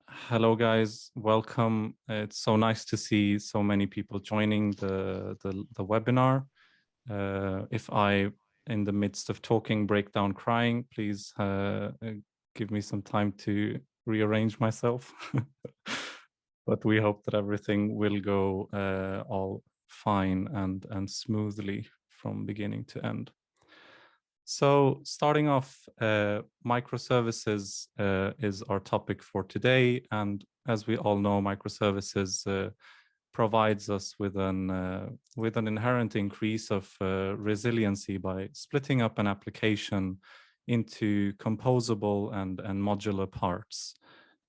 Hello, guys. Welcome. It's so nice to see so many people joining the webinar. If I, in the midst of talking, break down crying, please give me some time to rearrange myself. But we hope that everything will go all fine and smoothly from beginning to end. So starting off, microservices is our topic for today. And as we all know, microservices provides us with an inherent increase of resiliency by splitting up an application into composable and modular parts.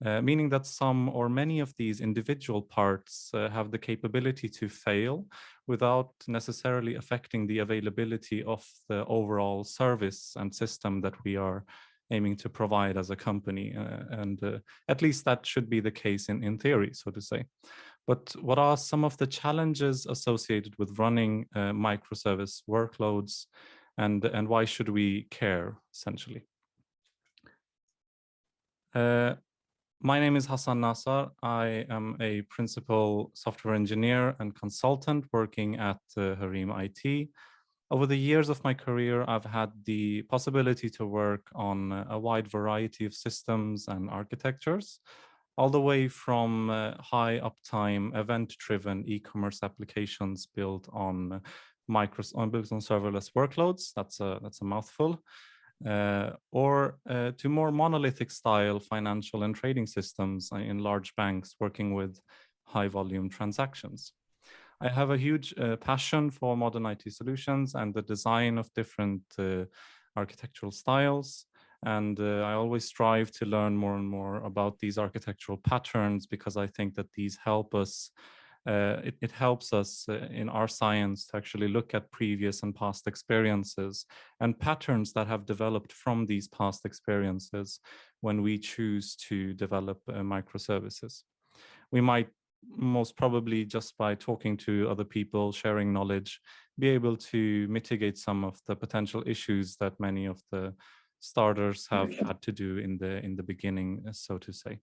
Meaning that some or many of these individual parts have the capability to fail without necessarily affecting the availability of the overall service and system that we are aiming to provide as a company. At least that should be the case in theory, so to say. But what are some of the challenges associated with running microservice workloads, and why should we care, essentially? My name is Hassan Nazar. I am a principal software engineer and consultant working at Hreem IT. Over the years of my career, I've had the possibility to work on a wide variety of systems and architectures, all the way from high uptime, event-driven e-commerce applications built on serverless workloads. That's a mouthful. Or to more monolithic style financial and trading systems in large banks working with high volume transactions. I have a huge passion for modern IT solutions and the design of different architectural styles. And I always strive to learn more and more about these architectural patterns because I think that these help us it helps us in our science to actually look at previous and past experiences and patterns that have developed from these past experiences when we choose to develop microservices. We might most probably, just by talking to other people, sharing knowledge, be able to mitigate some of the potential issues that many of the starters have had to do in the beginning, so to say.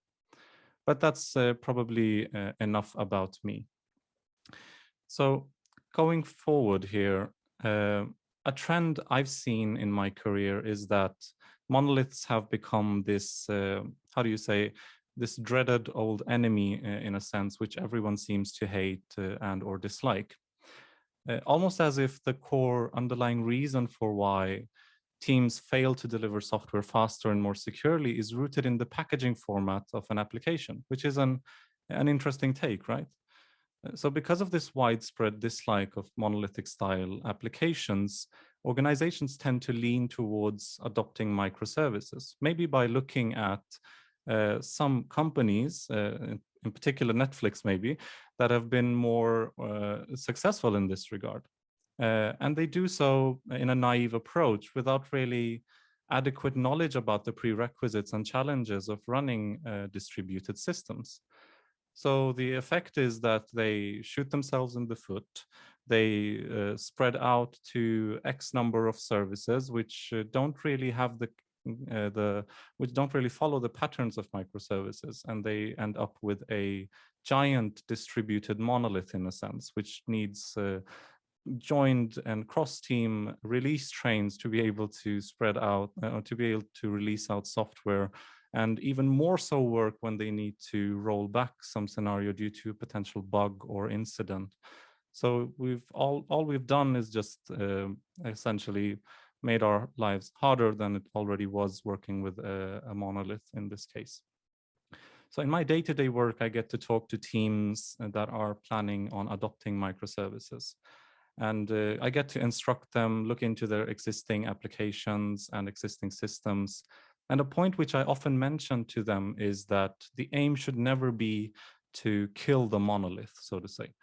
But that's probably enough about me. So going forward here, a trend I've seen in my career is that monoliths have become this, how do you say, this dreaded old enemy in a sense, which everyone seems to hate and or dislike. Almost as if the core underlying reason for why teams fail to deliver software faster and more securely is rooted in the packaging format of an application, which is an interesting take, right? So because of this widespread dislike of monolithic style applications, organizations tend to lean towards adopting microservices, maybe by looking at some companies, in particular Netflix maybe, that have been more successful in this regard. And they do so in a naive approach without really adequate knowledge about the prerequisites and challenges of running distributed systems. So the effect is that they shoot themselves in the foot. They spread out to X number of services, which don't really have which don't really follow the patterns of microservices, and they end up with a giant distributed monolith in a sense, which needs joined and cross-team release trains to be able to spread out, to be able to release out software, and even more so work when they need to roll back some scenario due to a potential bug or incident. So all we've done is just essentially made our lives harder than it already was working with a monolith in this case. So in my day-to-day work, I get to talk to teams that are planning on adopting microservices. And I get to instruct them, look into their existing applications and existing systems. And a point which I often mention to them is that the aim should never be to kill the monolith, so to say.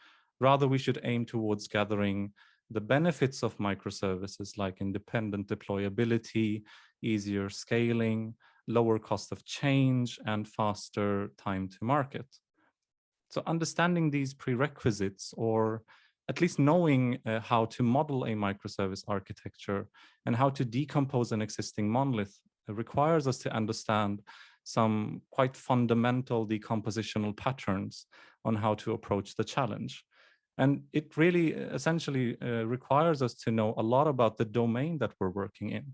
Rather, we should aim towards gathering the benefits of microservices like independent deployability, easier scaling, lower cost of change, and faster time to market. So understanding these prerequisites, or at least knowing how to model a microservice architecture and how to decompose an existing monolith, requires us to understand some quite fundamental decompositional patterns on how to approach the challenge. And it really essentially requires us to know a lot about the domain that we're working in.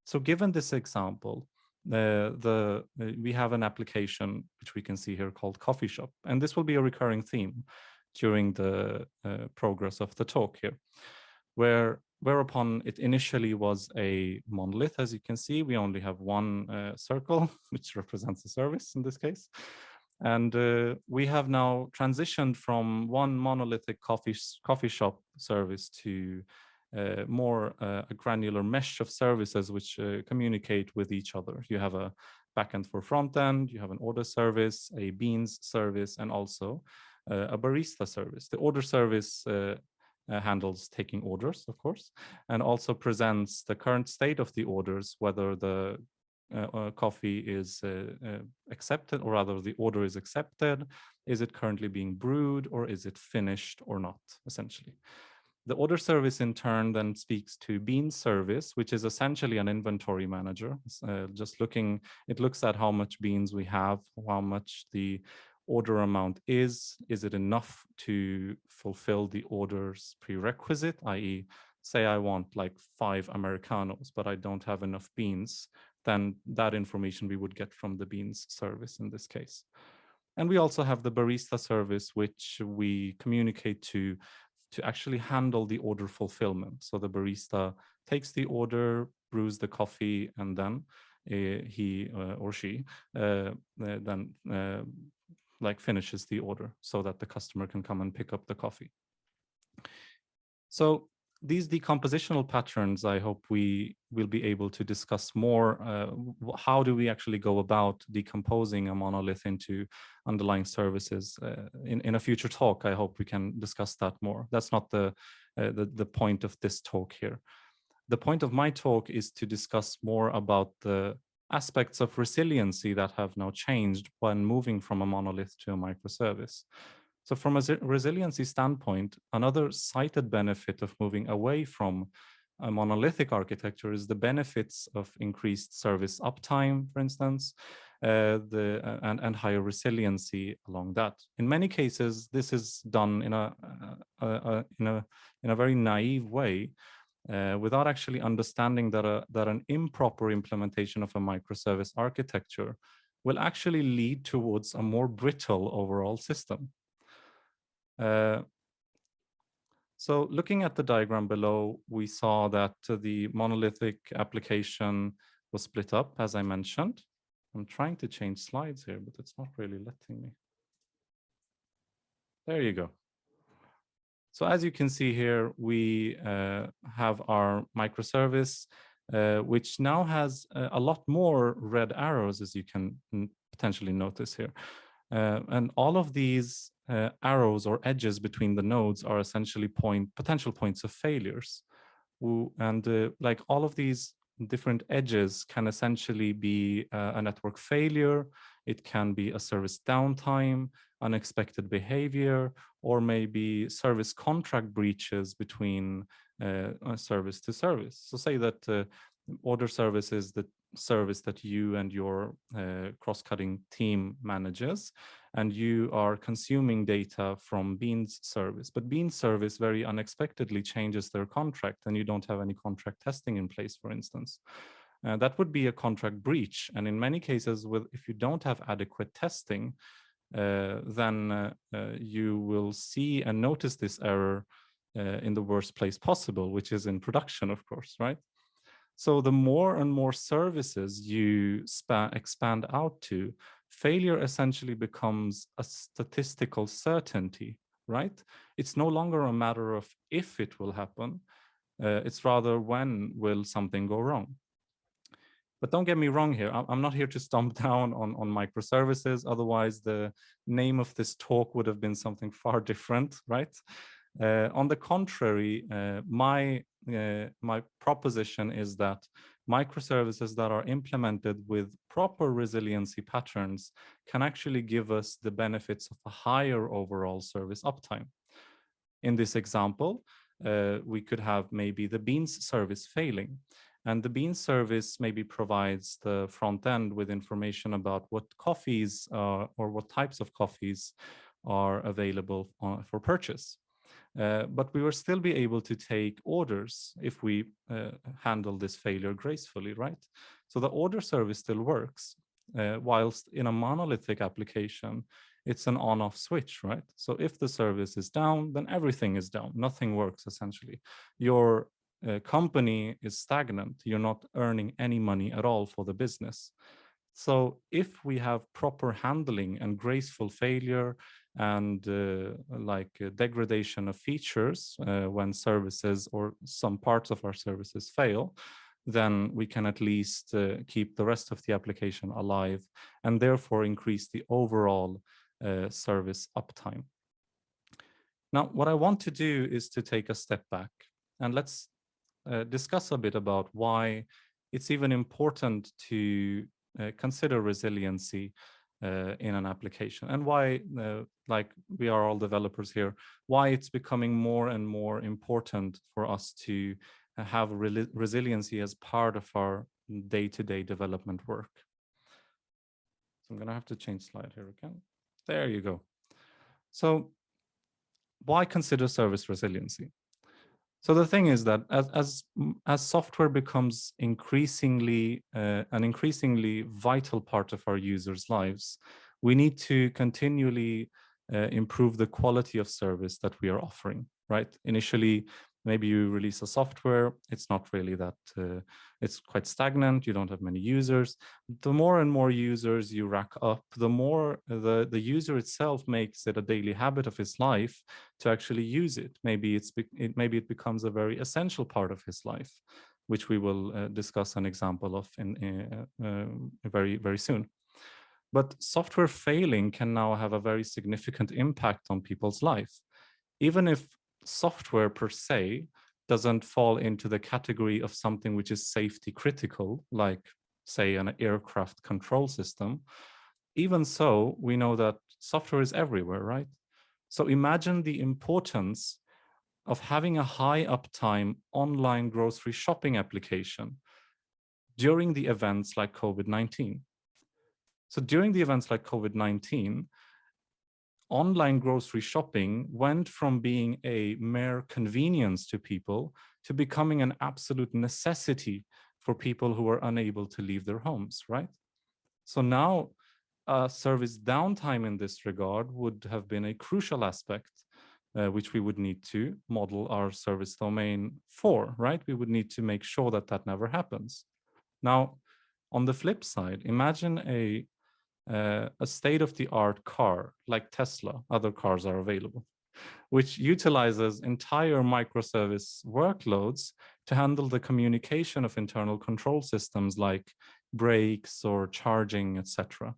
So given this example, we have an application which we can see here called Coffee Shop, and this will be a recurring theme during the progress of the talk here, whereupon it initially was a monolith. As you can see, we only have one circle, which represents a service in this case. And we have now transitioned from one monolithic coffee shop service to more a granular mesh of services which communicate with each other. You have a backend for front end, you have an order service, a beans service, and also a barista service. The order service handles taking orders, of course, and also presents the current state of the orders, whether the coffee is accepted, or rather the order is accepted, is it currently being brewed, or is it finished or not, essentially. The order service in turn then speaks to bean service, which is essentially an inventory manager. It looks at how much beans we have, how much the order amount is it enough to fulfill the order's prerequisite, i.e. say I want like 5 Americanos, but I don't have enough beans, then that information we would get from the beans service in this case. And we also have the barista service, which we communicate to actually handle the order fulfillment. So the barista takes the order, brews the coffee, and then he or she then like finishes the order so that the customer can come and pick up the coffee. So these decompositional patterns, I hope we will be able to discuss more. How do we actually go about decomposing a monolith into underlying services? In a future talk, I hope we can discuss that more. That's not the point of this talk here. The point of my talk is to discuss more about the aspects of resiliency that have now changed when moving from a monolith to a microservice. So from a resiliency standpoint, another cited benefit of moving away from a monolithic architecture is the benefits of increased service uptime, for instance, and higher resiliency along that. In many cases, this is done in a very naive way, without actually understanding that an improper implementation of a microservice architecture will actually lead towards a more brittle overall system. So looking at the diagram below, we saw that the monolithic application was split up, as I mentioned. I'm trying to change slides here, but it's not really letting me. There you go. So as you can see here, we have our microservice, which now has a lot more red arrows, as you can potentially notice here. And all of these arrows or edges between the nodes are essentially potential points of failures. And like all of these different edges can essentially be a network failure. It can be a service downtime, unexpected behavior, or maybe service contract breaches between service to service. So say that order service is the service that you and your cross-cutting team manages, and you are consuming data from Beans service. But Beans service very unexpectedly changes their contract, and you don't have any contract testing in place, for instance. That would be a contract breach. And in many cases, if you don't have adequate testing, then you will see and notice this error in the worst place possible, which is in production, of course, right? So the more and more services you expand out to, failure essentially becomes a statistical certainty, right? It's no longer a matter of if it will happen, it's rather when will something go wrong. But don't get me wrong here, I'm not here to stomp down on microservices, otherwise the name of this talk would have been something far different, right? On the contrary, my proposition is that microservices that are implemented with proper resiliency patterns can actually give us the benefits of a higher overall service uptime. In this example, we could have maybe the Beans service failing. And the bean service maybe provides the front end with information about what coffees or what types of coffees are available for purchase. But we will still be able to take orders if we handle this failure gracefully, right? So the order service still works, whilst in a monolithic application, it's an on-off switch, right? So if the service is down, then everything is down. Nothing works, essentially. Your company is stagnant. You're not earning any money at all for the business. So if we have proper handling and graceful failure and degradation of features when services or some parts of our services fail, then we can at least keep the rest of the application alive and therefore increase the overall service uptime. Now, what I want to do is to take a step back and let's discuss a bit about why it's even important to consider resiliency in an application and why, like we are all developers here, why it's becoming more and more important for us to have resiliency as part of our day-to-day development work. So I'm going to have to change slide here again. There you go. So why consider service resiliency? So the thing is that as software becomes increasingly an increasingly vital part of our users' lives, we need to continually improve the quality of service that we are offering, right? Initially, maybe you release a software, it's not really that, it's quite stagnant, you don't have many users. The more and more users you rack up, the more the user itself makes it a daily habit of his life to actually use it. Maybe maybe it becomes a very essential part of his life, which we will discuss an example of in very, very soon. But software failing can now have a very significant impact on people's life. Even if software per se doesn't fall into the category of something which is safety critical, like say an aircraft control system, even so, we know that software is everywhere, right? So imagine the importance of having a high uptime online grocery shopping application during the events like COVID-19. So during the events like COVID-19, online grocery shopping went from being a mere convenience to people to becoming an absolute necessity for people who are unable to leave their homes, right? So now service downtime in this regard would have been a crucial aspect, which we would need to model our service domain for, right? We would need to make sure that that never happens. Now, on the flip side, imagine a state-of-the-art car like Tesla, other cars are available, which utilizes entire microservice workloads to handle the communication of internal control systems like brakes or charging, etc.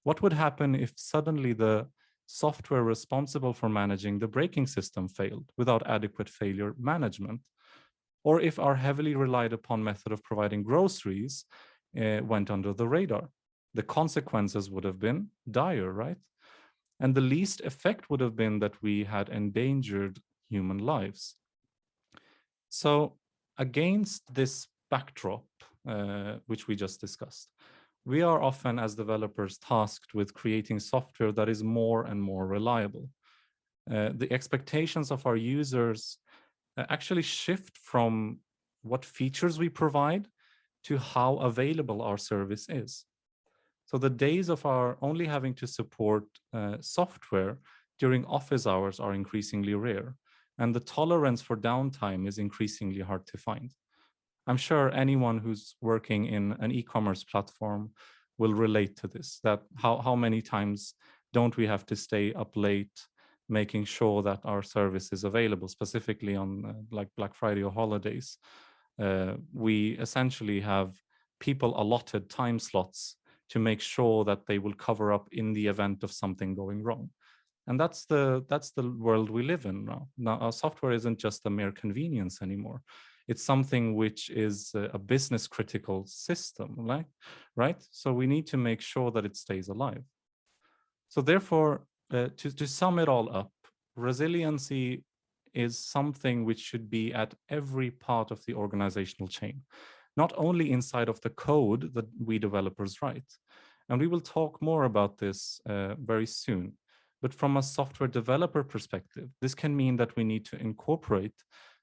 What would happen if suddenly the software responsible for managing the braking system failed without adequate failure management? Or if our heavily relied upon method of providing groceries went under the radar? The consequences would have been dire, right? And the least effect would have been that we had endangered human lives. So against this backdrop, which we just discussed, we are often, as developers, tasked with creating software that is more and more reliable. The expectations of our users actually shift from what features we provide to how available our service is. So the days of our only having to support software during office hours are increasingly rare, and the tolerance for downtime is increasingly hard to find. I'm sure anyone who's working in an e-commerce platform will relate to this, that how many times don't we have to stay up late making sure that our service is available, specifically on like Black Friday or holidays. We essentially have people allotted time slots to make sure that they will cover up in the event of something going wrong. And that's the world we live in now. Now, our software isn't just a mere convenience anymore. It's something which is a business critical system, right? So we need to make sure that it stays alive. So therefore, to sum it all up, resiliency is something which should be at every part of the organizational chain. not only inside of the code that we developers write. And we will talk more about this very soon. But from a software developer perspective, this can mean that we need to incorporate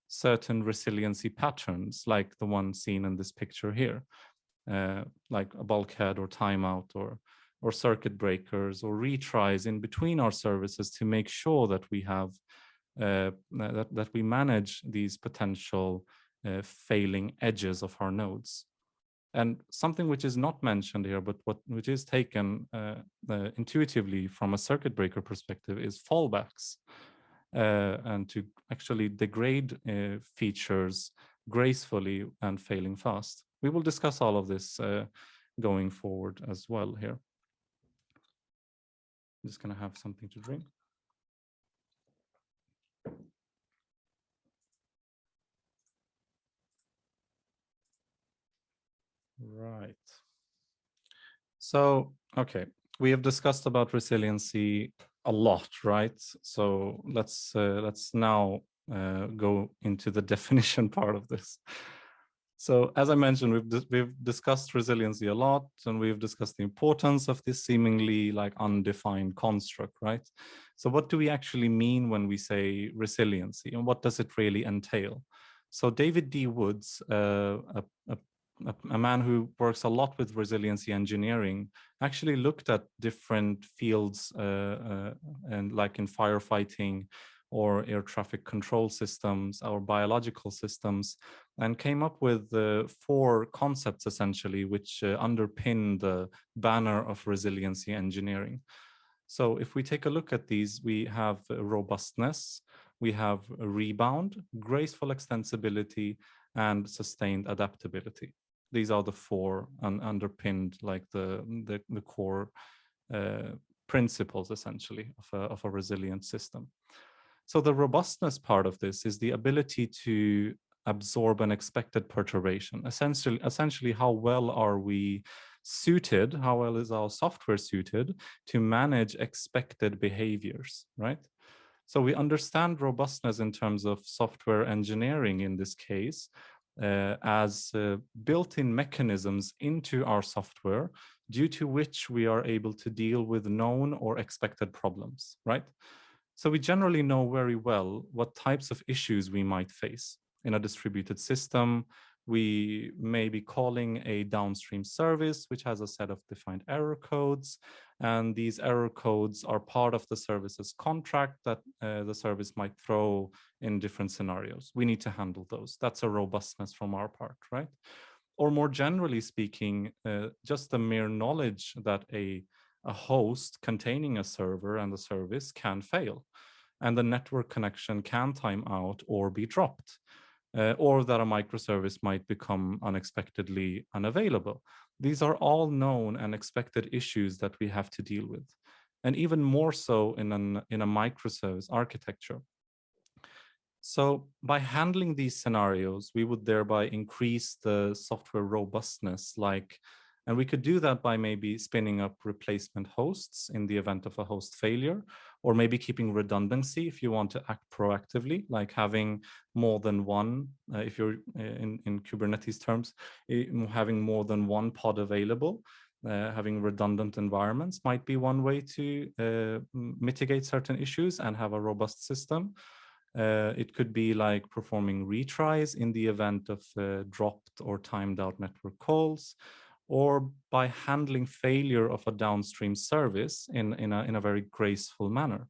certain resiliency patterns, like the one seen in this picture here, like a bulkhead or timeout or circuit breakers or retries in between our services to make sure that we have that we manage these potential failing edges of our nodes. And something which is not mentioned here, but which is taken intuitively from a circuit breaker perspective is fallbacks, and to actually degrade features gracefully and failing fast. We will discuss all of this going forward as well here. I'm just going to have something to drink. Right. So, okay, we have discussed about resiliency a lot, right? So let's now go into the definition part of this. So as I mentioned, we've discussed resiliency a lot, and we've discussed the importance of this seemingly like undefined construct, right? So what do we actually mean when we say resiliency, and what does it really entail? So David D. Woods, a man who works a lot with resiliency engineering, actually looked at different fields and like in firefighting or air traffic control systems or biological systems, and came up with 4 concepts essentially, which underpin the banner of resiliency engineering. So if we take a look at these, we have robustness, we have rebound, graceful extensibility, and sustained adaptability. These are the 4 underpinned like the core principles essentially of a resilient system. So the robustness part of this is the ability to absorb unexpected perturbation. Essentially, how well are we suited, how well is our software suited to manage expected behaviors, right? So we understand robustness in terms of software engineering in this case as built-in mechanisms into our software due to which we are able to deal with known or expected problems, right? So we generally know very well what types of issues we might face. In a distributed system, we may be calling a downstream service, which has a set of defined error codes. And these error codes are part of the service's contract that the service might throw in different scenarios. We need to handle those. That's a robustness from our part, right? Or more generally speaking, just the mere knowledge that a host containing a server and the service can fail, and the network connection can time out or be dropped, or that a microservice might become unexpectedly unavailable. These are all known and expected issues that we have to deal with, and even more so in a microservice architecture. So by handling these scenarios, we would thereby increase the software robustness, and we could do that by maybe spinning up replacement hosts in the event of a host failure, or maybe keeping redundancy if you want to act proactively, like having more than one, if you're in Kubernetes terms, having more than one pod available. Having redundant environments might be one way to mitigate certain issues and have a robust system. It could be like performing retries in the event of dropped or timed out network calls, or by handling failure of a downstream service in a very graceful manner.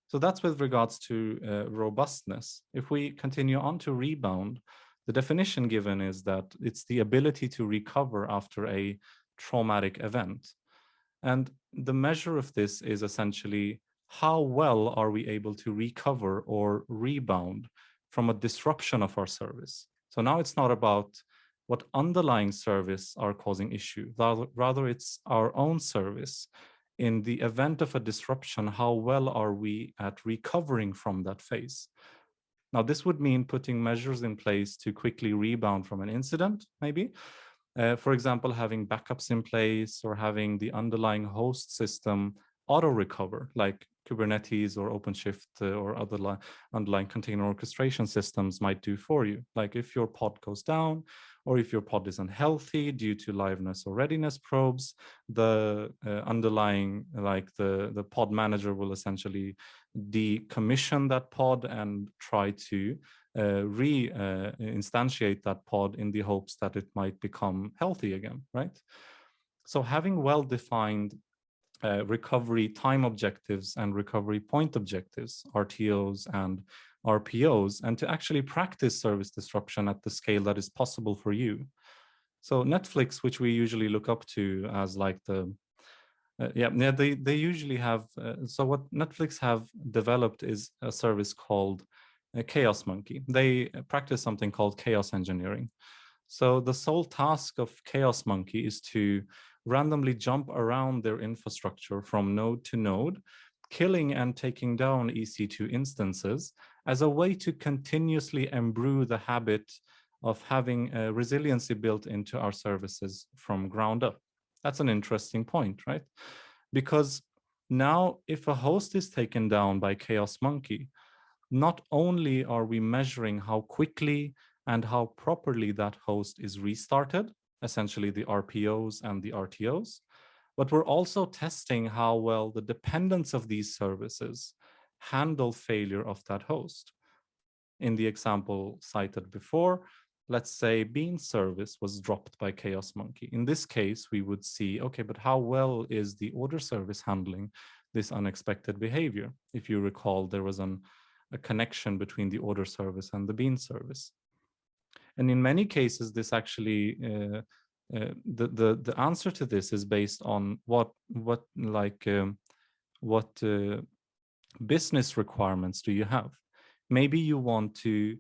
So that's with regards to robustness. If we continue on to rebound, the definition given is that it's the ability to recover after a traumatic event. And the measure of this is essentially how well are we able to recover or rebound from a disruption of our service. So now it's not about what underlying service are causing issue, rather it's our own service. In the event of a disruption, how well are we at recovering from that phase? Now, this would mean putting measures in place to quickly rebound from an incident, maybe. For example, having backups in place or having the underlying host system auto-recover, like Kubernetes or OpenShift or other underlying container orchestration systems might do for you. Like if your pod goes down or if your pod is unhealthy due to liveness or readiness probes, the underlying, like the pod manager will essentially decommission that pod and try to instantiate that pod in the hopes that it might become healthy again, right? So having well-defined recovery time objectives and recovery point objectives, RTOs and RPOs, and to actually practice service disruption at the scale that is possible for you. So Netflix, which we usually look up to as like the they usually have, so what Netflix have developed is a service called Chaos Monkey. They practice something called chaos engineering. So the sole task of Chaos Monkey is to randomly jump around their infrastructure from node to node, killing and taking down EC2 instances as a way to continuously imbrue the habit of having resiliency built into our services from ground up. That's an interesting point, right? Because now if a host is taken down by Chaos Monkey, not only are we measuring how quickly and how properly that host is restarted, essentially the RPOs and the RTOs, but we're also testing how well the dependence of these services handle failure of that host. In the example cited before, let's say bean service was dropped by Chaos Monkey. In this case, we would see, okay, but how well is the order service handling this unexpected behavior? If you recall, there was a connection between the order service and the bean service. And in many cases, this actually, the answer to this is based on what business requirements do you have? Maybe you want to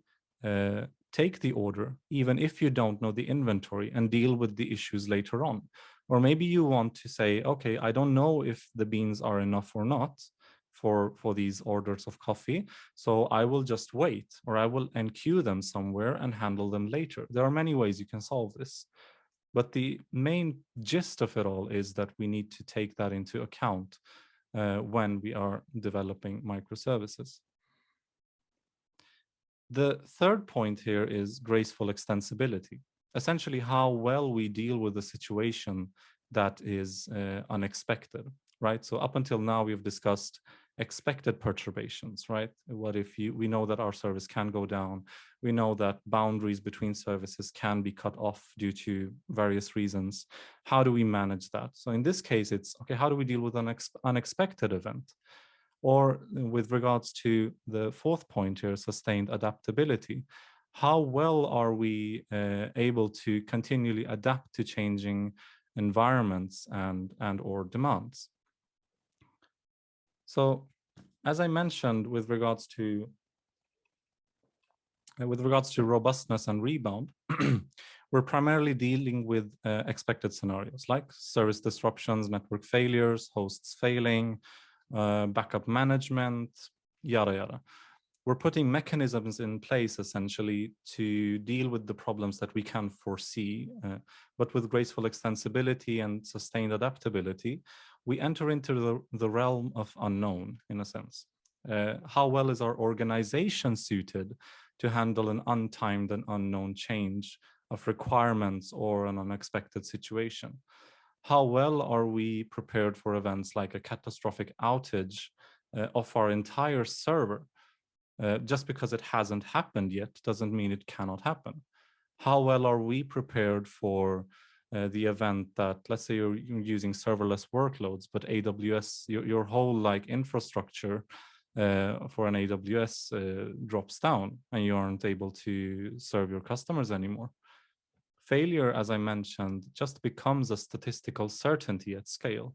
take the order, even if you don't know the inventory, and deal with the issues later on. Or maybe you want to say, okay, I don't know if the beans are enough or not for these orders of coffee, so I will just wait, or I will enqueue them somewhere and handle them later. There are many ways you can solve this. But the main gist of it all is that we need to take that into account when we are developing microservices. The third point here is graceful extensibility. Essentially, how well we deal with a situation that is unexpected, right? So up until now, we've discussed expected perturbations, right? What if we know that our service can go down? We know that boundaries between services can be cut off due to various reasons. How do we manage that? So in this case, it's, okay, how do we deal with an unexpected event? Or with regards to the fourth point here, sustained adaptability, how well are we able to continually adapt to changing environments and or demands? So as I mentioned, with regards to robustness and rebound, we're primarily dealing with expected scenarios like service disruptions, network failures, hosts failing, backup management, yada, yada. We're putting mechanisms in place essentially to deal with the problems that we can foresee. But with graceful extensibility and sustained adaptability, we enter into the realm of unknown in a sense. How well is our organization suited to handle an untimed and unknown change of requirements or an unexpected situation? How well are we prepared for events like a catastrophic outage of our entire server? Just because it hasn't happened yet doesn't mean it cannot happen. How well are we prepared for the event that, let's say you're using serverless workloads, but AWS, your whole like infrastructure for an AWS drops down and you aren't able to serve your customers anymore? Failure, as I mentioned, just becomes a statistical certainty at scale.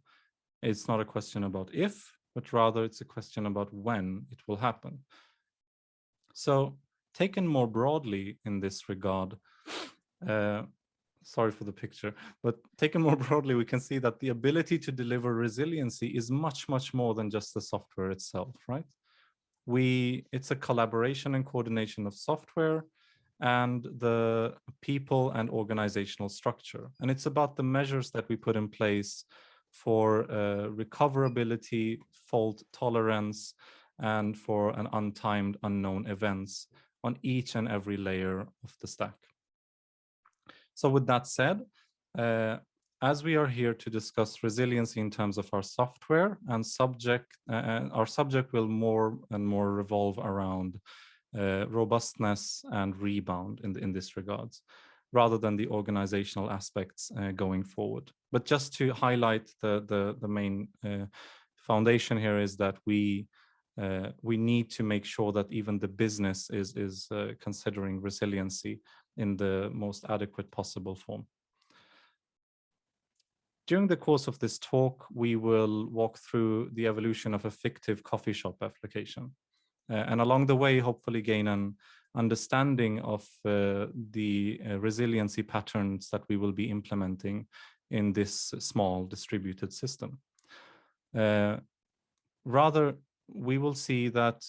It's not a question about if, but rather it's a question about when it will happen. So taken more broadly in this regard, sorry for the picture, but taken more broadly, we can see that the ability to deliver resiliency is much, much more than just the software itself, right? It's a collaboration and coordination of software and the people and organizational structure. And it's about the measures that we put in place for recoverability, fault tolerance, and for an untimed, unknown events on each and every layer of the stack. So with that said, as we are here to discuss resiliency in terms of our software and our subject will more and more revolve around robustness and rebound in this regards, rather than the organizational aspects going forward. But just to highlight the main foundation here is that we need to make sure that even the business is considering resiliency in the most adequate possible form. During the course of this talk, we will walk through the evolution of a fictive coffee shop application. And along the way, hopefully gain an understanding of the resiliency patterns that we will be implementing in this small distributed system. Rather, we will see that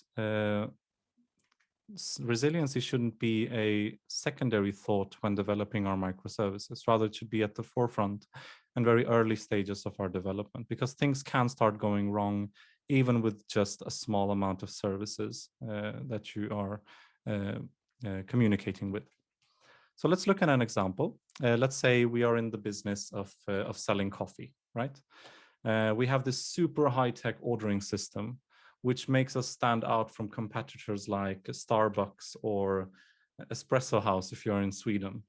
resiliency shouldn't be a secondary thought when developing our microservices. Rather, it should be at the forefront and very early stages of our development, because things can start going wrong even with just a small amount of services that you are communicating with. So let's look at an example. Let's say we are in the business of selling coffee, right? We have this super high-tech ordering system, which makes us stand out from competitors like Starbucks or Espresso House if you're in Sweden.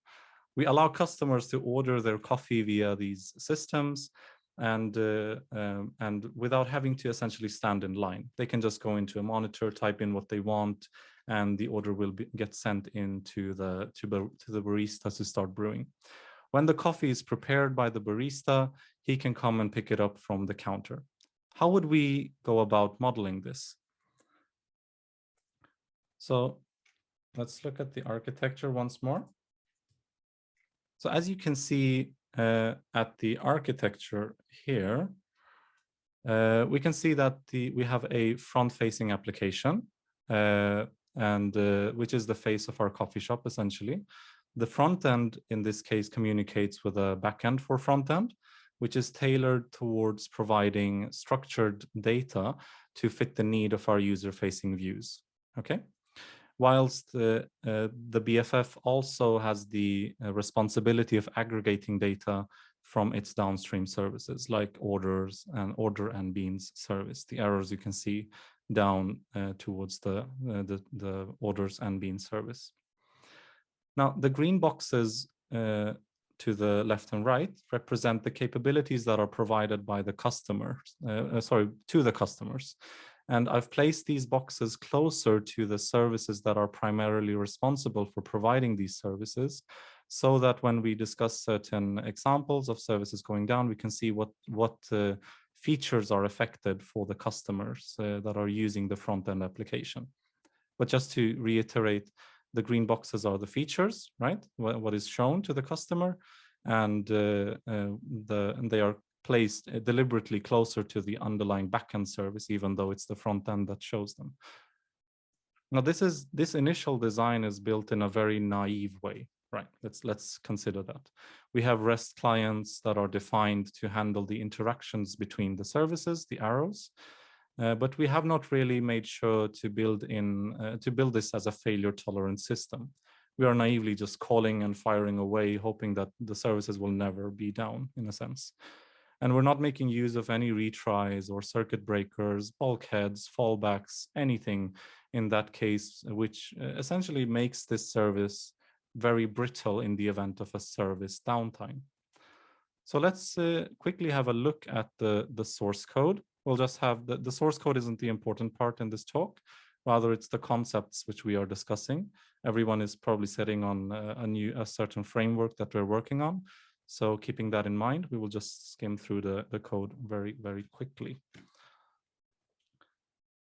We allow customers to order their coffee via these systems and without having to essentially stand in line. They can just go into a monitor, type in what they want, and the order will get sent into the barista to start brewing. When the coffee is prepared by the barista, he can come and pick it up from the counter. How would we go about modeling this? So let's look at the architecture once more. So as you can see at the architecture here, we can see that we have a front-facing application, which is the face of our coffee shop, essentially. The front end, in this case, communicates with a backend for front end, which is tailored towards providing structured data to fit the need of our user-facing views, okay? Whilst the BFF also has the responsibility of aggregating data from its downstream services, like order and beans service, the arrows you can see down towards the orders and beans service. Now, the green boxes to the left and right represent the capabilities that are provided by the customers, to the customers. And I've placed these boxes closer to the services that are primarily responsible for providing these services, so that when we discuss certain examples of services going down, we can see what features are affected for the customers that are using the front-end application. But just to reiterate, the green boxes are the features, right? What is shown to the customer, and they are placed deliberately closer to the underlying backend service, even though it's the front end that shows them. Now, this initial design is built in a very naive way, right? Let's consider that. We have REST clients that are defined to handle the interactions between the services, the arrows, but we have not really made sure to build this as a failure-tolerant system. We are naively just calling and firing away, hoping that the services will never be down, in a sense. And we're not making use of any retries or circuit breakers, bulkheads, fallbacks, anything in that case, which essentially makes this service very brittle in the event of a service downtime. So let's quickly have a look at the source code. We'll just have the source code isn't the important part in this talk. Rather, it's the concepts which we are discussing. Everyone is probably sitting on a certain framework that we're working on. So keeping that in mind, we will just skim through the code very, very quickly.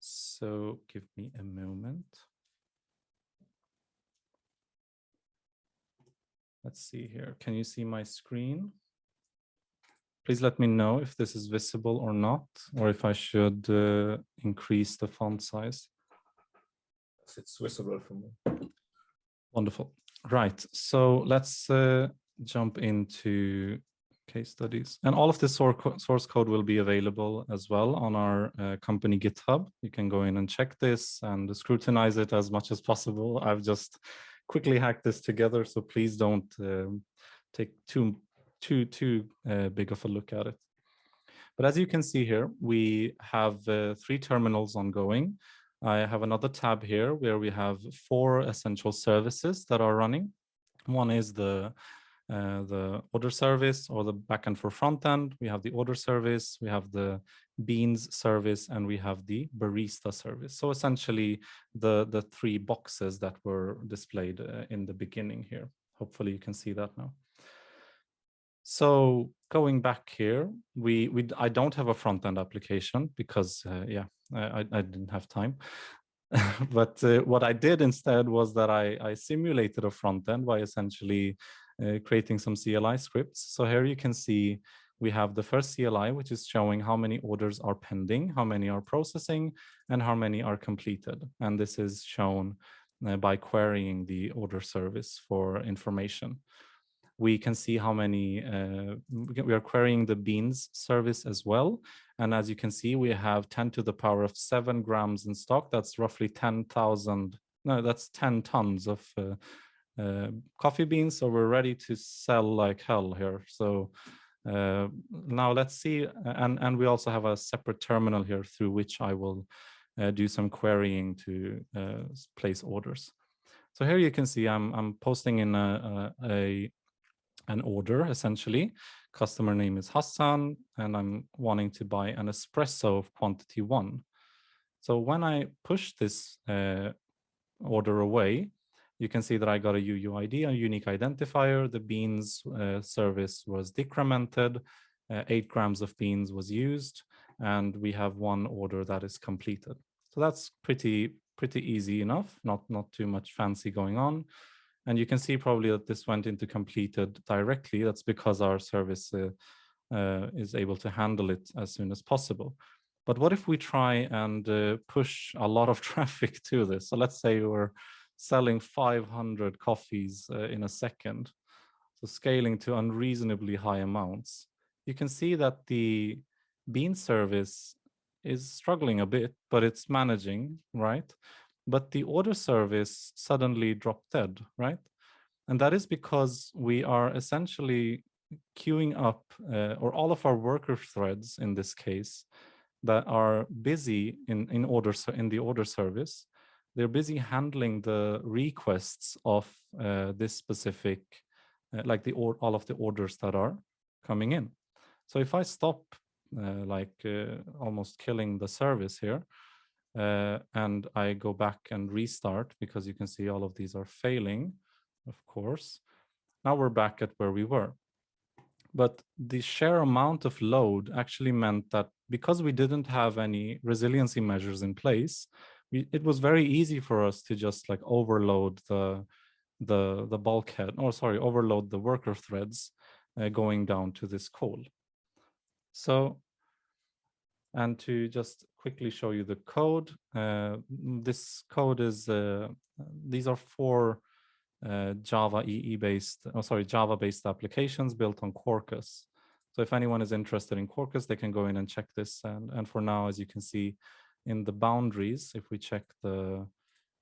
So give me a moment. Let's see here. Can you see my screen? Please let me know if this is visible or not, or if I should increase the font size. It's visible for me. Wonderful. Right. So let's jump into case studies. And all of this source code will be available as well on our company GitHub. You can go in and check this and scrutinize it as much as possible. I've just quickly hacked this together, so please don't take too big of a look at it. But as you can see here, we have 3 terminals ongoing. I have another tab here where we have 4 essential services that are running. One is the order service, or the backend for front end. We have the order service, we have the beans service, and we have the barista service. So essentially the 3 boxes that were displayed in the beginning here. Hopefully you can see that now. So going back here, I don't have a front-end application because I didn't have time. But what I did instead was that I simulated a front end by essentially creating some CLI scripts. So here you can see we have the first CLI, which is showing how many orders are pending, how many are processing, and how many are completed. And this is shown by querying the order service for information. We can see how many, we are querying the beans service as well. And as you can see, we have 10 to the power of 7 grams in stock. That's roughly 10,000, no, that's 10 tons of coffee beans. So we're ready to sell like hell here. So now let's see. And we also have a separate terminal here through which I will do some querying to place orders. So here you can see I'm posting in an order, essentially. Customer name is Hassan, and I'm wanting to buy an espresso of quantity 1. So when I push this order away, you can see that I got a UUID, a unique identifier. The beans service was decremented, 8 grams of beans was used, and we have 1 order that is completed. So that's pretty easy enough, not too much fancy going on. And you can see probably that this went into completed directly. That's because our service is able to handle it as soon as possible. But what if we try and push a lot of traffic to this? So let's say we're selling 500 coffees in a second, so scaling to unreasonably high amounts. You can see that the bean service is struggling a bit, but it's managing, right? But the order service suddenly dropped dead, right? And that is because we are essentially queuing up, or all of our worker threads in this case, that are busy in the order service. They're busy handling the requests of this specific, like all of the orders that are coming in. So if I stop, almost killing the service here, and I go back and restart, because you can see all of these are failing, of course. Now we're back at where we were. But the sheer amount of load actually meant that because we didn't have any resiliency measures in place, it was very easy for us to just like overload the bulkhead, overload the worker threads going down to this call. So, and to just quickly show you the code, this code is, these are 4 Java-based applications built on Quarkus. So if anyone is interested in Quarkus, they can go in and check this. And for now, as you can see in the boundaries, if we check the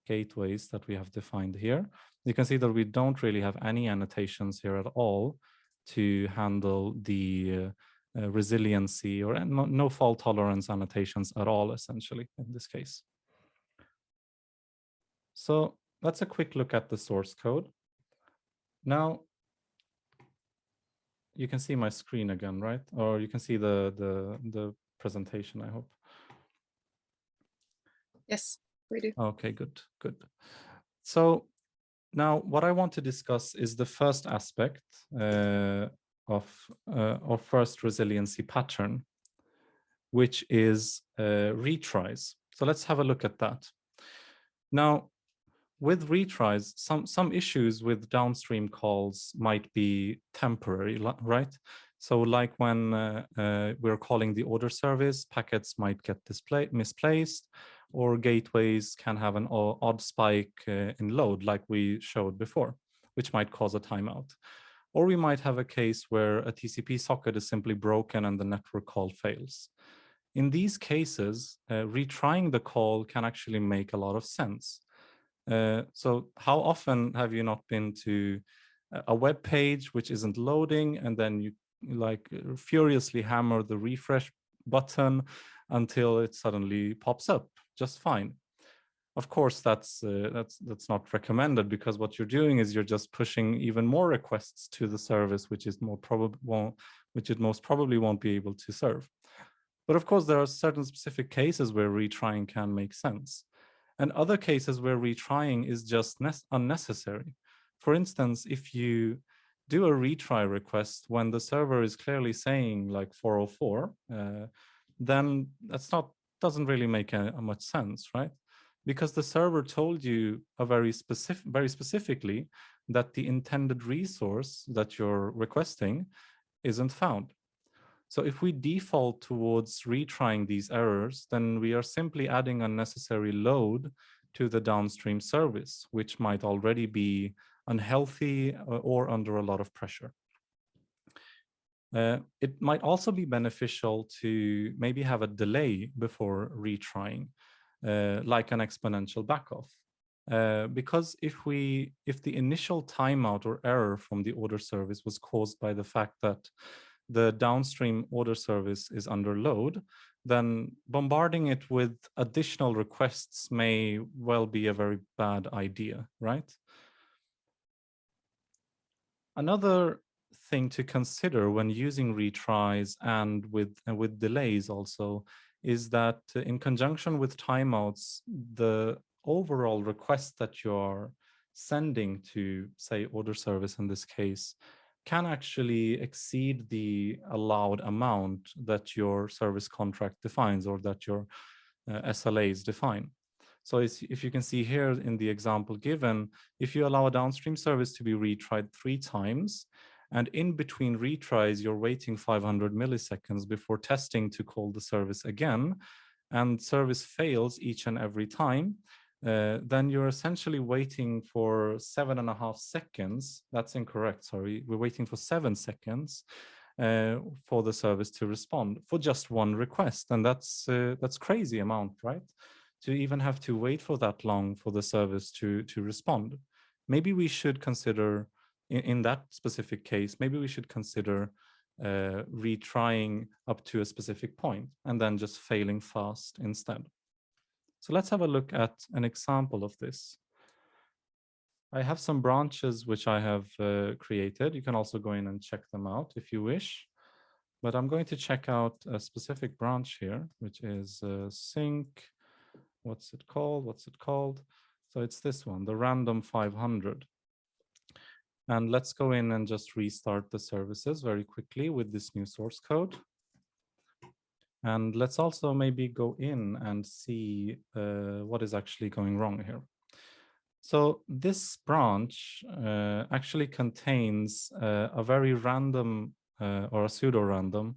gateways that we have defined here, you can see that we don't really have any annotations here at all to handle the resiliency or no fault tolerance annotations at all, essentially, in this case. So that's a quick look at the source code. Now, you can see my screen again, right? Or you can see the presentation, I hope. Yes, we do. Okay, good. So now what I want to discuss is the first aspect of our first resiliency pattern, which is retries. So let's have a look at that. Now, with retries, some issues with downstream calls might be temporary, right? So like when we're calling the order service, packets might get misplaced, or gateways can have an odd spike in load, like we showed before, which might cause a timeout. Or we might have a case where a TCP socket is simply broken and the network call fails. In these cases, retrying the call can actually make a lot of sense. So how often have you not been to a web page which isn't loading, and then you like furiously hammer the refresh button until it suddenly pops up just fine. Of course, that's not recommended, because what you're doing is you're just pushing even more requests to the service, which is which it most probably won't be able to serve. But of course, there are certain specific cases where retrying can make sense, and other cases where retrying is just unnecessary. For instance, if you do a retry request when the server is clearly saying like 404, then doesn't really make much sense, right? Because the server told you very specifically that the intended resource that you're requesting isn't found. So if we default towards retrying these errors, then we are simply adding unnecessary load to the downstream service, which might already be unhealthy or under a lot of pressure. It might also be beneficial to maybe have a delay before retrying, like an exponential backoff. Because if the initial timeout or error from the order service was caused by the fact that the downstream order service is under load, then bombarding it with additional requests may well be a very bad idea, right? Another thing to consider when using retries and with delays also is that in conjunction with timeouts, the overall request that you're sending to, say, order service in this case, can actually exceed the allowed amount that your service contract defines or that your SLAs define. So if you can see here in the example given, if you allow a downstream service to be retried 3 times, and in between retries, you're waiting 500 milliseconds before testing to call the service again, and service fails each and every time, then you're essentially waiting for 7.5 seconds. That's incorrect, sorry. We're waiting for 7 seconds for the service to respond for just one request. And that's crazy amount, right? To even have to wait for that long for the service to respond. Maybe we should consider, in that specific case, maybe we should consider retrying up to a specific point and then just failing fast instead. So let's have a look at an example of this. I have some branches which I have created. You can also go in and check them out if you wish. But I'm going to check out a specific branch here, which is sync. What's it called? So it's this one, the random 500. And let's go in and just restart the services very quickly with this new source code. And let's also maybe go in and see what is actually going wrong here. So this branch actually contains a very random or a pseudo-random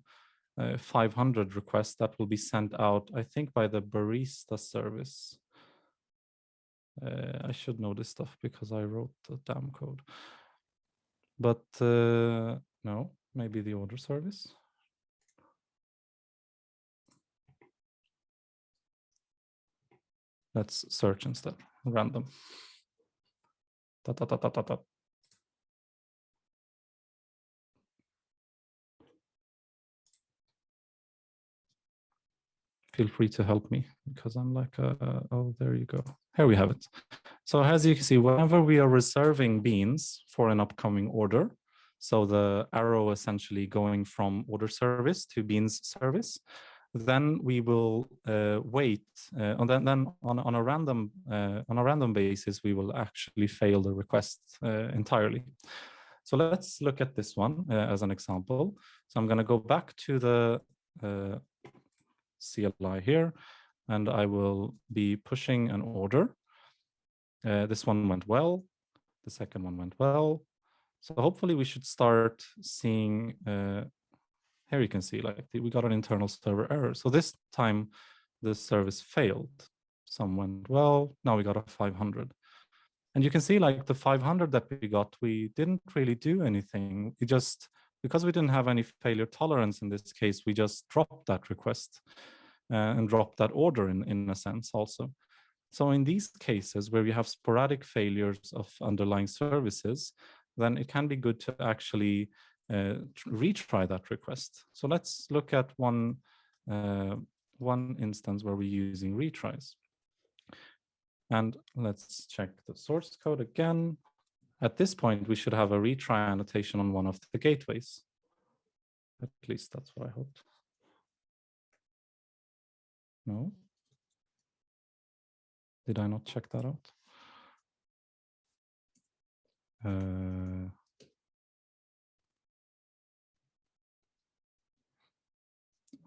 500 request that will be sent out, I think, by the barista service. I should know this stuff because I wrote the damn code. But no, maybe the order service. Let's search instead, random. Feel free to help me because I'm like, oh, there you go. Here we have it. So as you can see, whenever we are reserving beans for an upcoming order, so the arrow essentially going from order service to beans service, then we will wait, and then on a random basis, we will actually fail the request entirely. So let's look at this one as an example. So I'm going to go back to the CLI here, and I will be pushing an order. This one went well. The second one went well. So hopefully we should start seeing, here you can see like we got an internal server error. So this time the service failed. Some went well. Now we got a 500. And you can see like the 500 that we got, we didn't really do anything. We just, because we didn't have any failure tolerance in this case, we just dropped that request and dropped that order in a sense also. So in these cases where we have sporadic failures of underlying services, then it can be good to actually retry that request. So let's look at one instance where we're using retries. And let's check the source code again. At this point, we should have a retry annotation on one of the gateways. At least that's what I hoped. No? Did I not check that out?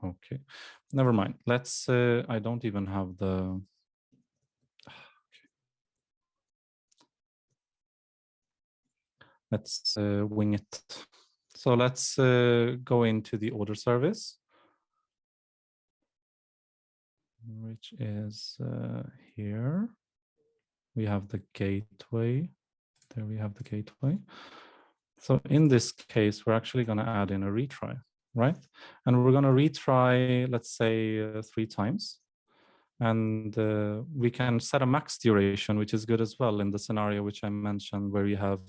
Okay, never mind. Let's, I don't even have the, let's wing it. So let's go into the order service, which is here. We have the gateway. There we have the gateway. So in this case, we're actually going to add in a retry, right? And we're going to retry, let's say 3 times. And we can set a max duration, which is good as well in the scenario which I mentioned, where you have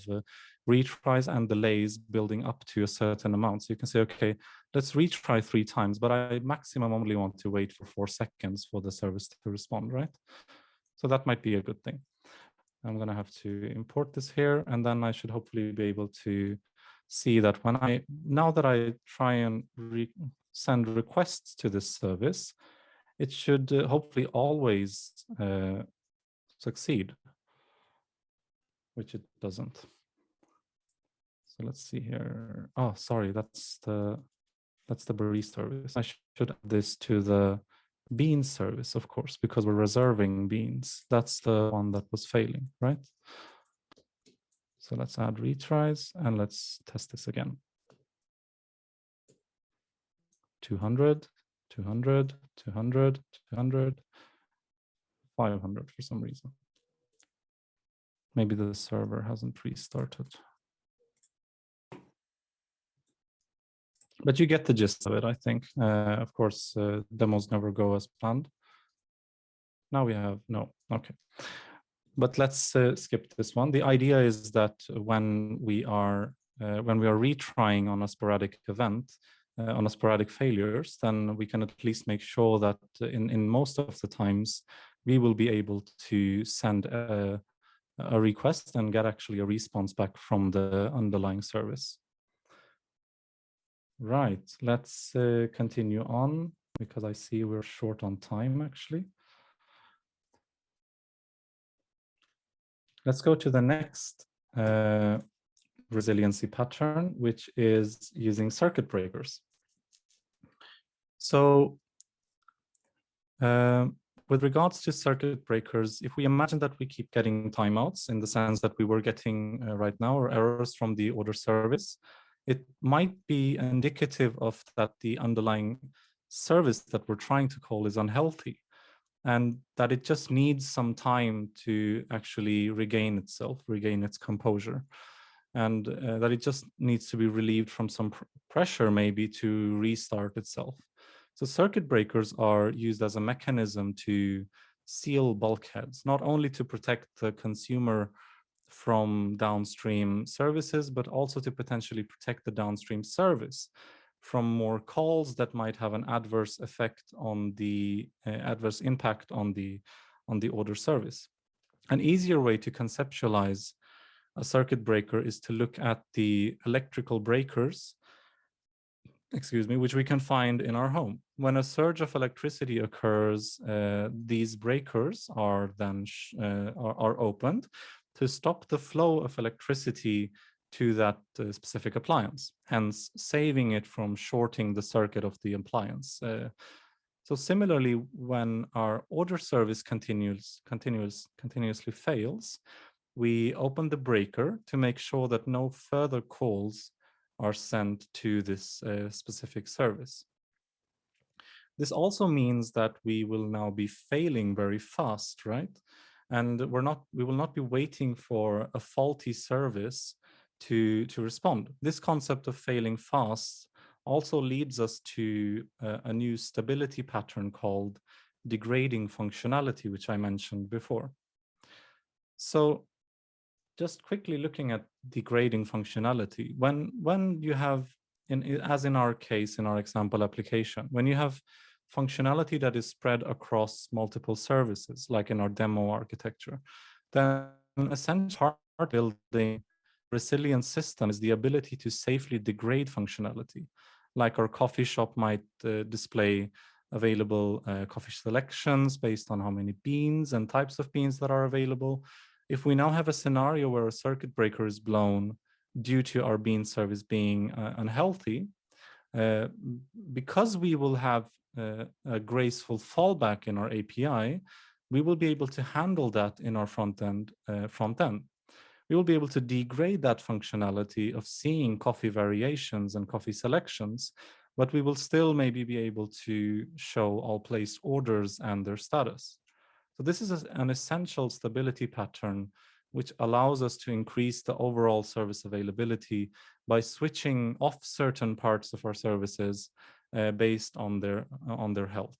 retries and delays building up to a certain amount. So you can say, okay, let's retry 3 times, but I maximum only want to wait for 4 seconds for the service to respond, right? So that might be a good thing. I'm going to have to import this here, and then I should hopefully be able to see that when now that I try and send requests to this service, it should hopefully always succeed, which it doesn't. So let's see here. Oh, sorry, that's the Breeze service. I should add this to the beans service, of course, because we're reserving beans. That's the one that was failing, right? So let's add retries and let's test this again. 200, 200, 200, 200, 500 for some reason. Maybe the server hasn't restarted. But you get the gist of it, I think. Of course, demos never go as planned. Now we have, no, okay. But let's skip this one. The idea is that when we are retrying on a sporadic event, on a sporadic failures, then we can at least make sure that in most of the times, we will be able to send a request and get actually a response back from the underlying service. Right, let's continue on because I see we're short on time actually. Let's go to the next resiliency pattern, which is using circuit breakers. So with regards to circuit breakers, if we imagine that we keep getting timeouts in the sense that we were getting right now, or errors from the order service, it might be indicative of that the underlying service that we're trying to call is unhealthy, and that it just needs some time to actually regain itself, regain its composure, and that it just needs to be relieved from some pressure maybe to restart itself. So circuit breakers are used as a mechanism to seal bulkheads, not only to protect the consumer from downstream services, but also to potentially protect the downstream service from more calls that might have an adverse effect on the adverse impact on the order service. An easier way to conceptualize a circuit breaker is to look at the electrical breakers, which we can find in our home. When a surge of electricity occurs, these breakers are then are opened to stop the flow of electricity to that specific appliance, hence saving it from shorting the circuit of the appliance. So similarly, when our order service continuously fails, we open the breaker to make sure that no further calls are sent to this specific service. This also means that we will now be failing very fast, right? And we will not be waiting for a faulty service to respond. This concept of failing fast also leads us to a new stability pattern called degrading functionality, which I mentioned before. So just quickly looking at degrading functionality, when you have, as in our case, in our example application, when you have functionality that is spread across multiple services, like in our demo architecture, then essentially part of building resilient system is the ability to safely degrade functionality. Like our coffee shop might display available coffee selections based on how many beans and types of beans that are available. If we now have a scenario where a circuit breaker is blown due to our bean service being unhealthy, because we will have a graceful fallback in our API, we will be able to handle that in our front end. We will be able to degrade that functionality of seeing coffee variations and coffee selections, but we will still maybe be able to show all placed orders and their status. So this is an essential stability pattern which allows us to increase the overall service availability by switching off certain parts of our services based on their health.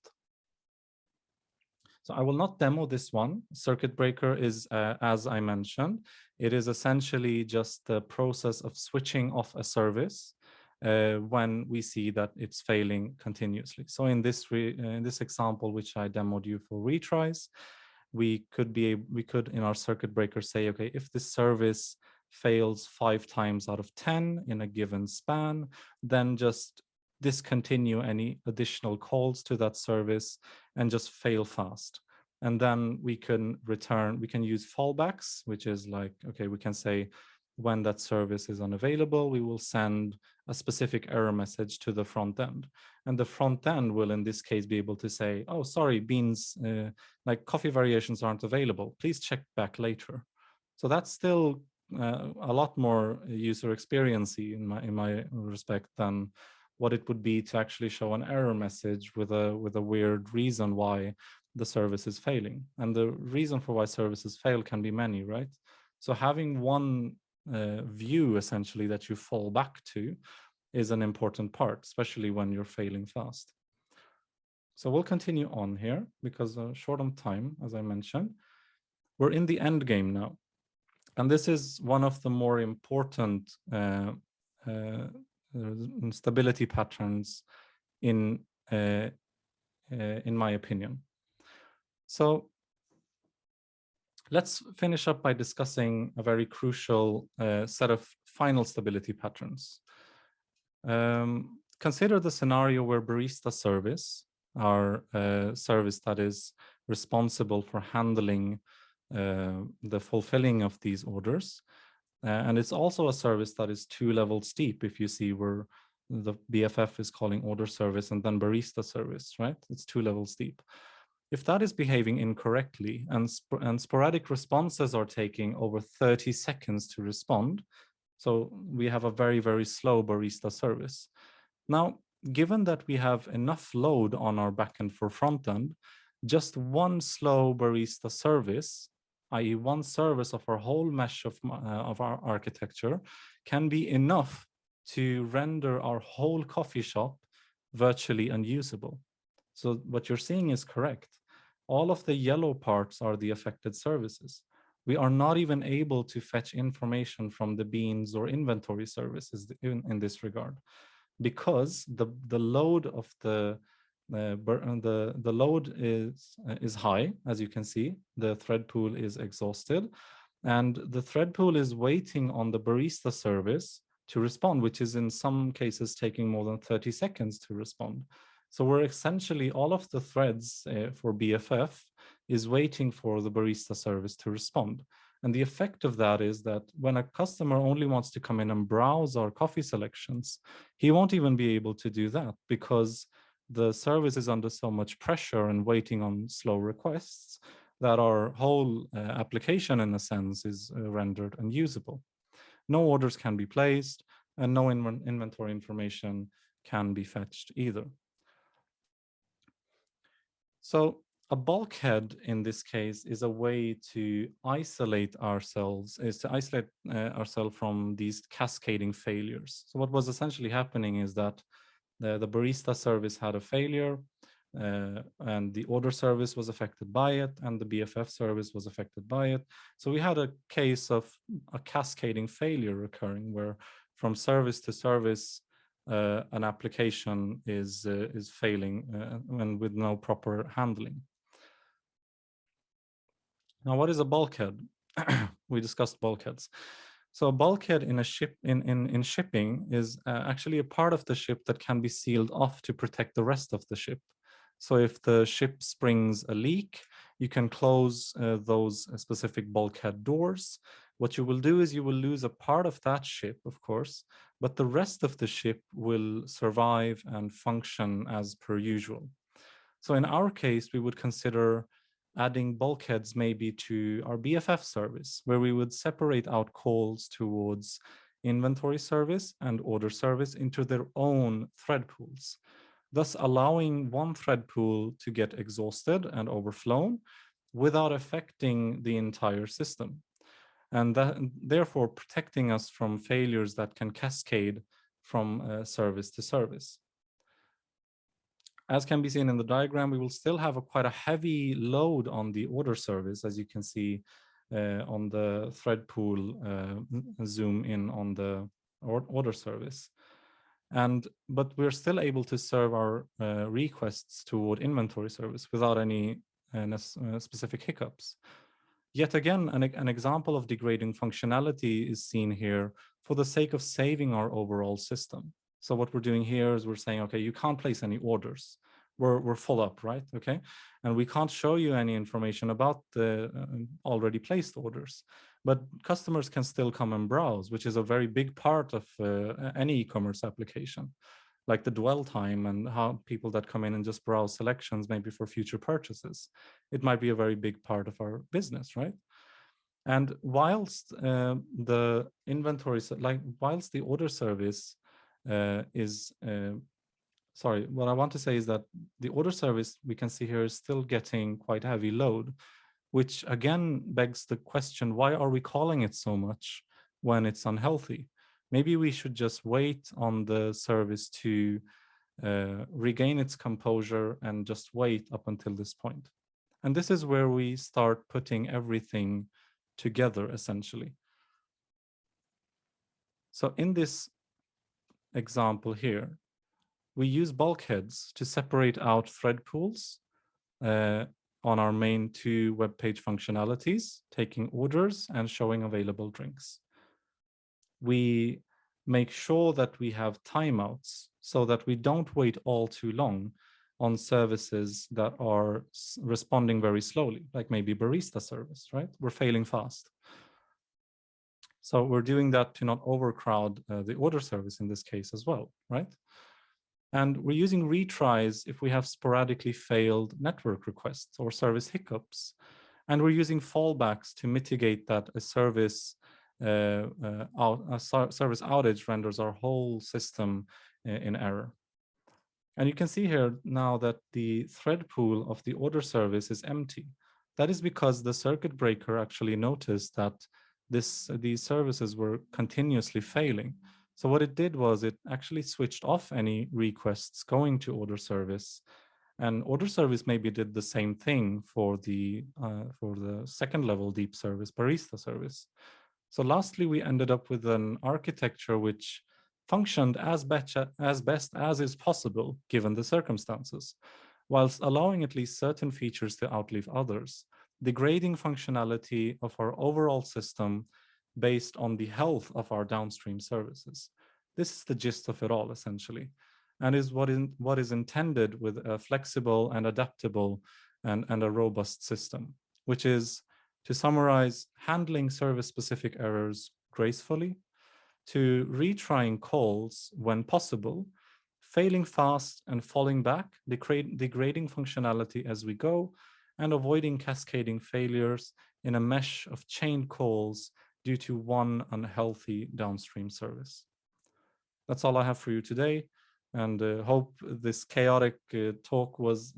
So I will not demo this one. Circuit breaker is, as I mentioned, it is essentially just the process of switching off a service when we see that it's failing continuously. So in this example, which I demoed you for Retries, we could in our circuit breaker say, okay, if this service fails 5 times out of 10 in a given span, then just discontinue any additional calls to that service and just fail fast. And then we can use fallbacks, which is like, okay, we can say when that service is unavailable, we will send a specific error message to the front end. And the front end will, in this case, be able to say, oh, sorry, beans, like coffee variations aren't available. Please check back later. So that's still a lot more user experience-y in my respect than what it would be to actually show an error message with a weird reason why the service is failing. And the reason for why services fail can be many, right? So having one view essentially that you fall back to is an important part, especially when you're failing fast. So we'll continue on here because short on time, as I mentioned. We're in the end game now. And this is one of the more important stability patterns in my opinion. So let's finish up by discussing a very crucial set of final stability patterns. Consider the scenario where barista service, our service that is responsible for handling the fulfilling of these orders. And it's also a service that is 2 levels steep. If you see where the BFF is calling order service and then barista service, right? It's 2 levels steep. If that is behaving incorrectly and sporadic responses are taking over 30 seconds to respond, so we have a very, very slow barista service. Now, given that we have enough load on our backend for frontend, just one slow barista service, i.e. one service of our whole mesh of our architecture, can be enough to render our whole coffee shop virtually unusable. So what you're seeing is correct. All of the yellow parts are the affected services. We are not even able to fetch information from the beans or inventory services in this regard, because the load of the load is high. As you can see, the thread pool is exhausted, and the thread pool is waiting on the barista service to respond, which is in some cases taking more than 30 seconds to respond. So we're essentially, all of the threads for BFF is waiting for the barista service to respond. And the effect of that is that when a customer only wants to come in and browse our coffee selections, he won't even be able to do that because the service is under so much pressure and waiting on slow requests that our whole application, in a sense, is rendered unusable. No orders can be placed and no inventory information can be fetched either. So a bulkhead in this case is a way to isolate ourselves, from these cascading failures. So what was essentially happening is that the barista service had a failure. and the order service was affected by it, and the BFF service was affected by it. So we had a case of a cascading failure occurring, where from service to service, an application is failing and with no proper handling. Now, what is a bulkhead? We discussed bulkheads. So a bulkhead in a ship in shipping is actually a part of the ship that can be sealed off to protect the rest of the ship. So if the ship springs a leak, you can close those specific bulkhead doors. What you will do is you will lose a part of that ship, of course, but the rest of the ship will survive and function as per usual. So in our case, we would consider adding bulkheads maybe to our BFF service, where we would separate out calls towards inventory service and order service into their own thread pools, thus allowing one thread pool to get exhausted and overflown without affecting the entire system, and therefore protecting us from failures that can cascade from service to service. As can be seen in the diagram, we will still have quite a heavy load on the order service, as you can see on the thread pool zoom in on the order service. But we're still able to serve our requests toward inventory service without any specific hiccups. Yet again, an example of degrading functionality is seen here for the sake of saving our overall system. So what we're doing here is we're saying, okay, you can't place any orders. We're full up, right? Okay. And we can't show you any information about the already placed orders, but customers can still come and browse, which is a very big part of any e-commerce application, like the dwell time and how people that come in and just browse selections maybe for future purchases. It might be a very big part of our business, right? And whilst the inventory, whilst the order service sorry, what I want to say is that the order service we can see here is still getting quite heavy load, which again begs the question, why are we calling it so much when it's unhealthy? Maybe we should just wait on the service to regain its composure and just wait up until this point. And this is where we start putting everything together, essentially. So in this example here, we use bulkheads to separate out thread pools on our main two web page functionalities, taking orders and showing available drinks. We make sure that we have timeouts so that we don't wait all too long on services that are responding very slowly, like maybe barista service, right? We're failing fast. So we're doing that to not overcrowd the order service in this case as well, right? And we're using retries if we have sporadically failed network requests or service hiccups. And we're using fallbacks to mitigate that a service service outage renders our whole system in error. And you can see here now that the thread pool of the order service is empty. That is because the circuit breaker actually noticed that these services were continuously failing. So what it did was it actually switched off any requests going to order service, and order service maybe did the same thing for the second level deep service, barista service. So lastly, we ended up with an architecture which functioned as best as is possible given the circumstances, whilst allowing at least certain features to outlive others, degrading functionality of our overall system based on the health of our downstream services. This is the gist of it all, essentially, and is what is intended with a flexible and adaptable and a robust system, which is, to summarize, handling service-specific errors gracefully, to retrying calls when possible, failing fast and falling back, degrading functionality as we go, and avoiding cascading failures in a mesh of chained calls due to one unhealthy downstream service. That's all I have for you today, and hope this chaotic talk was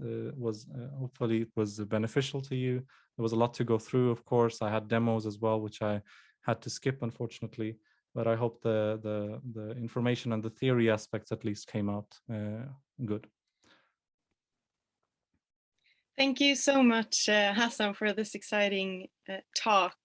hopefully it was beneficial to you. There was a lot to go through, of course. I had demos as well, which I had to skip, unfortunately, but I hope the information and the theory aspects at least came out good. Thank you so much, Hassan, for this exciting talk.